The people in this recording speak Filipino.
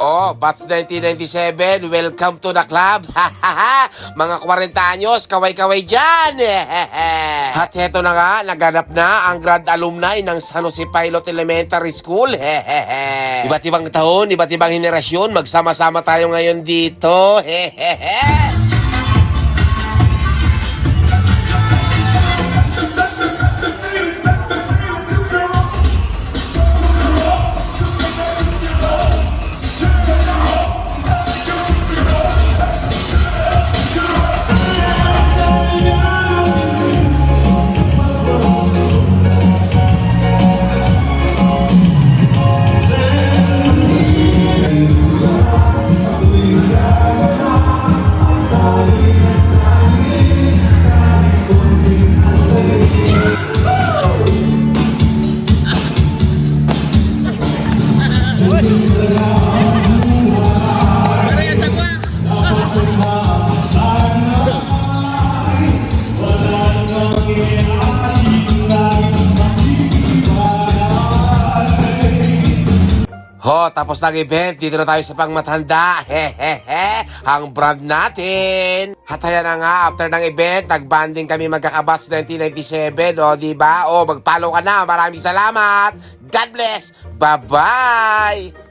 Oh, Bats 1997, welcome to the club. Mga 40 anyos, kaway-kaway dyan. At heto na nga, naganap na ang grad alumni ng San Jose Pilot Elementary School. Iba't ibang taon, iba't ibang henerasyon, magsama-sama tayo ngayon dito. Ho, tapos ng event, dito na tayo sa pangmatanda. Ang brand natin. At ayan na nga, after ng event, nagbanding kami magkakabats 1997. O, diba? O, mag-follow ka na. Maraming salamat. God bless. Bye-bye.